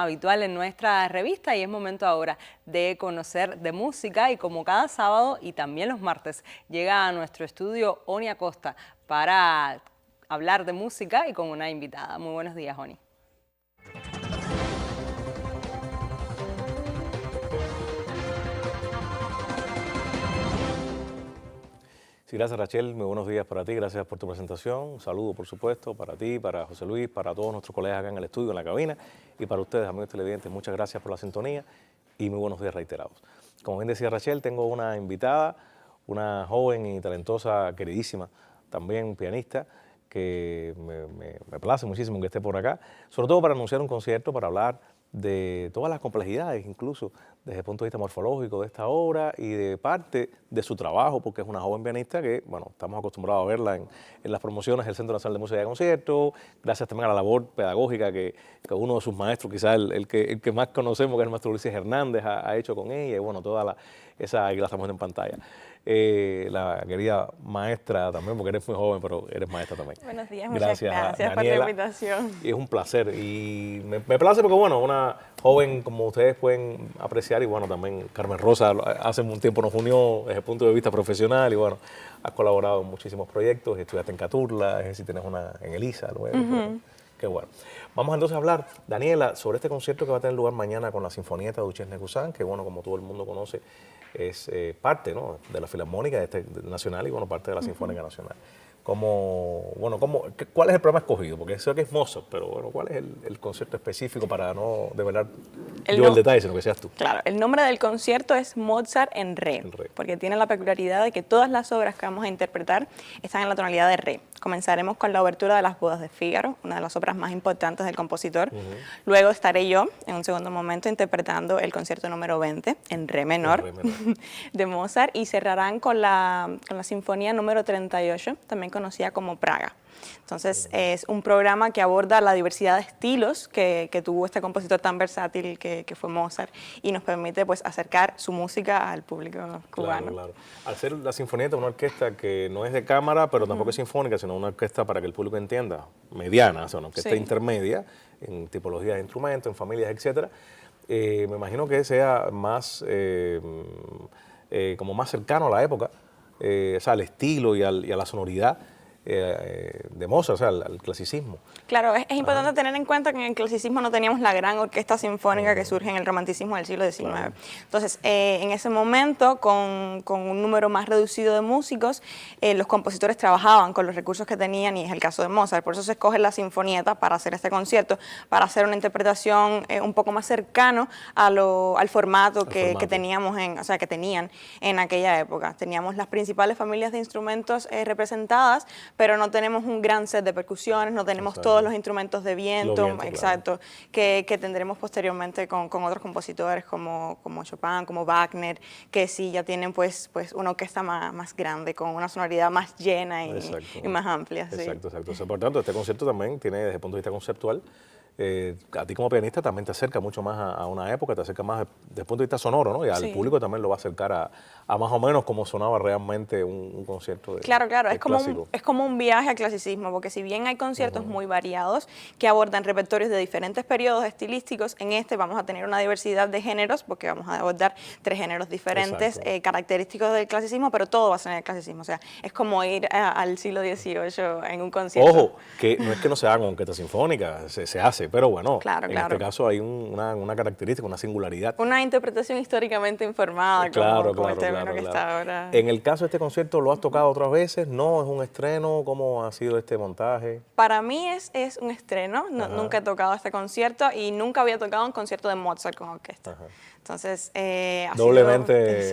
Habitual en nuestra revista y es momento ahora de conocer de música y como cada sábado y también los martes llega a nuestro estudio Oni Acosta para hablar de música y con una invitada. Muy buenos días, Oni. Sí, gracias Rachel, muy buenos días para ti, gracias por tu presentación. Un saludo, por supuesto, para ti, para José Luis, para todos nuestros colegas acá en el estudio, en la cabina, y para ustedes, amigos televidentes, muchas gracias por la sintonía y muy buenos días reiterados. Como bien decía Rachel, tengo una invitada, una joven y talentosa, queridísima, también pianista, que me place muchísimo que esté por acá, sobre todo para anunciar un concierto, para hablar de todas las complejidades, incluso desde el punto de vista morfológico de esta obra y de parte de su trabajo, porque es una joven pianista que, bueno, estamos acostumbrados a verla en las promociones del Centro Nacional de Música y Conciertos, gracias también a la labor pedagógica que uno de sus maestros, quizás el que más conocemos, que es el maestro Ulises Hernández, ha hecho con ella, y bueno, toda esa que la estamos viendo en pantalla. La querida maestra también, porque eres muy joven, pero eres maestra también. Buenos días, muchas gracias por la invitación. Y es un placer, y me place porque, bueno, una joven como ustedes pueden apreciar, y bueno, también Carmen Rosa hace un tiempo nos unió desde el punto de vista profesional, y bueno, has colaborado en muchísimos proyectos, estudiaste en Caturla, es decir, tienes una en Elisa luego, qué bueno. Vamos entonces a hablar, Daniela, sobre este concierto que va a tener lugar mañana con la Sinfonietta Duchesne Cousin, que bueno, como todo el mundo conoce, es parte, ¿no?, de la Filarmónica Nacional y bueno, parte de la Sinfónica Nacional. ¿Cuál es el programa escogido? Porque sé que es Mozart, pero bueno, ¿cuál es el concierto específico para no develar el detalle, sino que seas tú? Claro, el nombre del concierto es Mozart en Re, porque tiene la peculiaridad de que todas las obras que vamos a interpretar están en la tonalidad de Re. Comenzaremos con la obertura de Las bodas de Fígaro, una de las obras más importantes del compositor. Luego estaré yo, en un segundo momento, interpretando el concierto número 20 en Re menor, de Mozart, y cerrarán con la sinfonía número 38, también conocida como Praga. Entonces es un programa que aborda la diversidad de estilos que tuvo este compositor tan versátil que fue Mozart, y nos permite pues acercar su música al público cubano. Claro. Al ser la Sinfonietta una orquesta que no es de cámara, pero tampoco es sinfónica, sino una orquesta, para que el público entienda, mediana, o sea, una orquesta intermedia en tipologías de instrumentos, en familias, etcétera. Me imagino que sea más como más cercano a la época, o sea, al estilo y a la sonoridad de Mozart, o sea, al clasicismo. Claro, es importante tener en cuenta que en el clasicismo no teníamos la gran orquesta sinfónica que surge en el romanticismo del siglo XIX. Entonces, en ese momento, con un número más reducido de músicos, los compositores trabajaban con los recursos que tenían, y es el caso de Mozart. Por eso se escoge la Sinfonietta para hacer este concierto, para hacer una interpretación un poco más cercano al formato que teníamos, que tenían en aquella época. Teníamos las principales familias de instrumentos representadas, pero no tenemos un gran set de percusiones, no tenemos todos los instrumentos de viento, que tendremos posteriormente con otros compositores como Chopin, como Wagner, que sí ya tienen pues una orquesta más grande, con una sonoridad más llena y más amplia. Exacto. O sea, por tanto, este concierto también tiene, desde el punto de vista conceptual, a ti como pianista también te acerca mucho más a una época, te acerca más desde el punto de vista sonoro, ¿no? Y al público también lo va a acercar a más o menos como sonaba realmente un concierto de Claro, es como un viaje al clasicismo, porque si bien hay conciertos muy variados que abordan repertorios de diferentes periodos estilísticos, en este vamos a tener una diversidad de géneros, porque vamos a abordar 3 géneros diferentes, característicos del clasicismo, pero todo va a ser en el clasicismo, o sea, es como ir al siglo XVIII en un concierto. Ojo, que no es que no se haga con orquesta sinfónica, se hace, pero bueno, en este caso hay una característica, una singularidad. Una interpretación históricamente informada, como el término que está ahora. En el caso de este concierto, ¿lo has tocado otras veces? ¿No? ¿Es un estreno? ¿Cómo ha sido este montaje? Para mí es un estreno, nunca he tocado este concierto y nunca había tocado un concierto de Mozart con orquesta. Entonces, doblemente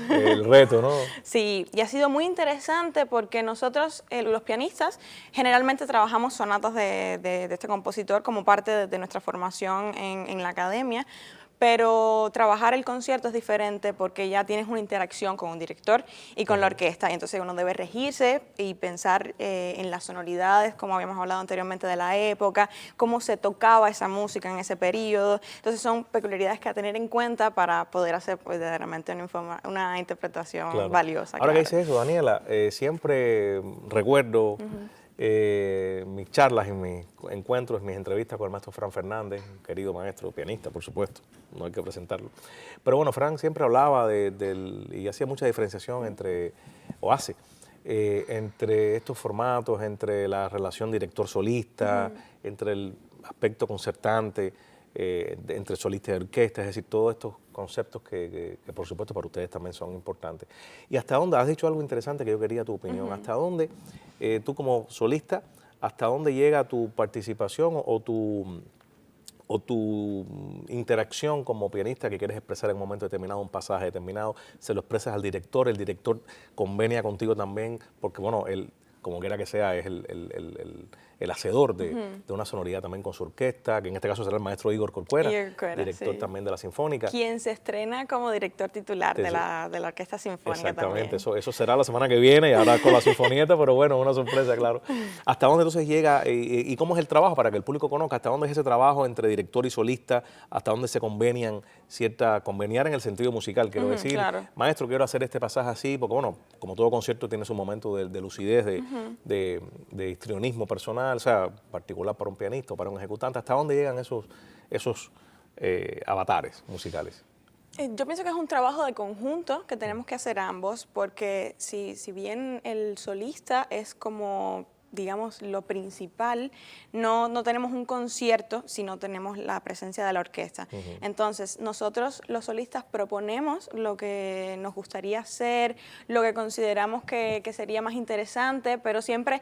el reto, ¿no? Sí, y ha sido muy interesante porque nosotros, los pianistas, generalmente trabajamos sonatas de este compositor como parte de nuestra formación en la academia, pero trabajar el concierto es diferente porque ya tienes una interacción con un director y con la orquesta, y entonces uno debe regirse y pensar en las sonoridades, como habíamos hablado anteriormente de la época, cómo se tocaba esa música en ese periodo. Entonces son peculiaridades que a tener en cuenta para poder hacer verdaderamente una interpretación valiosa. Ahora que dices eso, Daniela, siempre recuerdo mis charlas y mis encuentros, mis entrevistas con el maestro Fran Fernández, un querido maestro pianista, por supuesto, no hay que presentarlo. Pero bueno, Fran siempre hablaba y hacía mucha diferenciación entre estos formatos, entre la relación director-solista, entre el aspecto concertante, entre solista y orquesta, es decir, todos estos conceptos que por supuesto para ustedes también son importantes. Y hasta dónde, has dicho algo interesante que yo quería tu opinión, hasta dónde tú como solista, hasta dónde llega tu participación o tu interacción como pianista que quieres expresar en un momento determinado, un pasaje determinado, se lo expresas al director, el director convenia contigo también, porque bueno, él, como quiera que sea, es el hacedor de una sonoridad también con su orquesta, que en este caso será el maestro Igor Corcuera, director también de la Sinfónica. Quien se estrena como director titular de la Orquesta Sinfónica. Exactamente, eso será la semana que viene, y ahora con la Sinfonieta, pero bueno, una sorpresa, claro. ¿Hasta dónde entonces llega y cómo es el trabajo para que el público conozca? ¿Hasta dónde es ese trabajo entre director y solista? ¿Hasta dónde se conveniar en el sentido musical? Quiero decir, maestro, quiero hacer este pasaje así, porque bueno, como todo concierto tiene su momento de lucidez, de histrionismo personal, o sea, particular para un pianista o para un ejecutante. ¿Hasta dónde llegan esos avatares musicales? Yo pienso que es un trabajo de conjunto que tenemos que hacer ambos, porque si bien el solista es como, digamos, lo principal, no tenemos un concierto si no tenemos la presencia de la orquesta. Entonces, nosotros los solistas proponemos lo que nos gustaría hacer, lo que consideramos que sería más interesante, pero siempre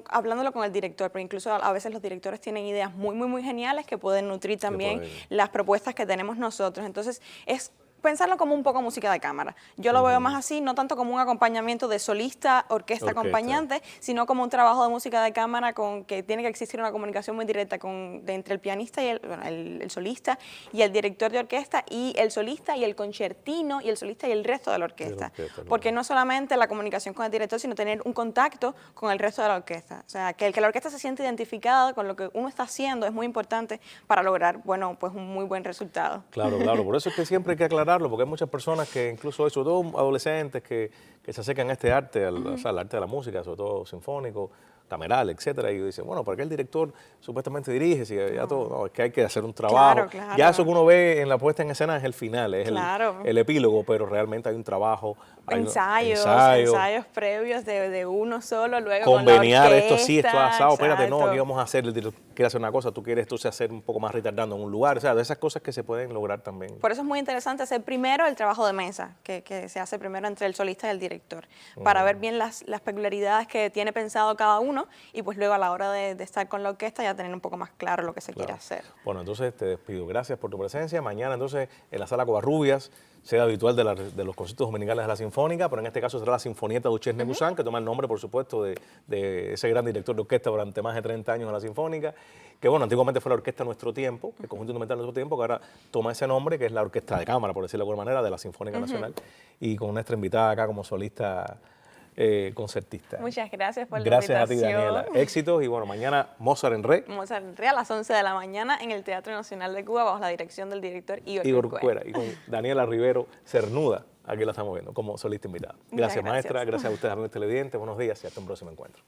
hablándolo con el director, porque incluso a veces los directores tienen ideas muy geniales que pueden nutrir también las propuestas que tenemos nosotros. Entonces, es pensarlo como un poco música de cámara. Yo lo veo más así, no tanto como un acompañamiento de solista, orquesta acompañante, sino como un trabajo de música de cámara con que tiene que existir una comunicación muy directa entre el pianista y el solista y el director de orquesta, y el solista y el concertino y el solista y el resto de la orquesta. Porque no solamente la comunicación con el director, sino tener un contacto con el resto de la orquesta. O sea, que la orquesta se siente identificada con lo que uno está haciendo es muy importante para lograr, bueno, pues un muy buen resultado. Claro, por eso es que siempre hay que aclarar, porque hay muchas personas que incluso, sobre todo adolescentes, que se acercan a este arte, o sea, al arte de la música, sobre todo sinfónico, cameral, etcétera, y dicen, bueno, ¿para qué el director supuestamente dirige? Si ya todo, no, es que hay que hacer un trabajo. Ya eso que uno ve en la puesta en escena es el final, es el epílogo, pero realmente hay un trabajo. Ensayos previos de uno solo, luego conveniar con la esto sí, esto asado, espérate, no, exacto. aquí vamos a hacer, el director quiere hacer una cosa, tú quieres entonces hacer un poco más retardando en un lugar, o sea, de esas cosas que se pueden lograr también. Por eso es muy interesante hacer primero el trabajo de mesa, que se hace primero entre el solista y el director, para ver bien las peculiaridades que tiene pensado cada uno, y pues luego a la hora de estar con la orquesta ya tener un poco más claro lo que se quiere hacer. Bueno, entonces te despido. Gracias por tu presencia. Mañana entonces en la Sala Covarrubias, sede habitual de los conciertos dominicales de la Sinfónica, pero en este caso será la Sinfonieta Duchesne Guzmán, que toma el nombre, por supuesto, de ese gran director de orquesta durante más de 30 años en la Sinfónica, que bueno, antiguamente fue la Orquesta Nuestro Tiempo, el Conjunto Instrumental Nuestro Tiempo, que ahora toma ese nombre, que es la Orquesta de Cámara, por decirlo de alguna manera, de la Sinfónica Nacional, y con nuestra invitada acá como solista concertista. Muchas gracias por la invitación. Gracias a ti, invitación. Daniela. Éxitos, y bueno, mañana Mozart en Re. Mozart en Re a las 11 de la mañana en el Teatro Nacional de Cuba bajo la dirección del director Igor Corcuera. Y con Daniela Rivero Cernuda, aquí la estamos viendo como solista invitada. Gracias, maestra, gracias a ustedes, amigos televidentes, buenos días y hasta un próximo encuentro.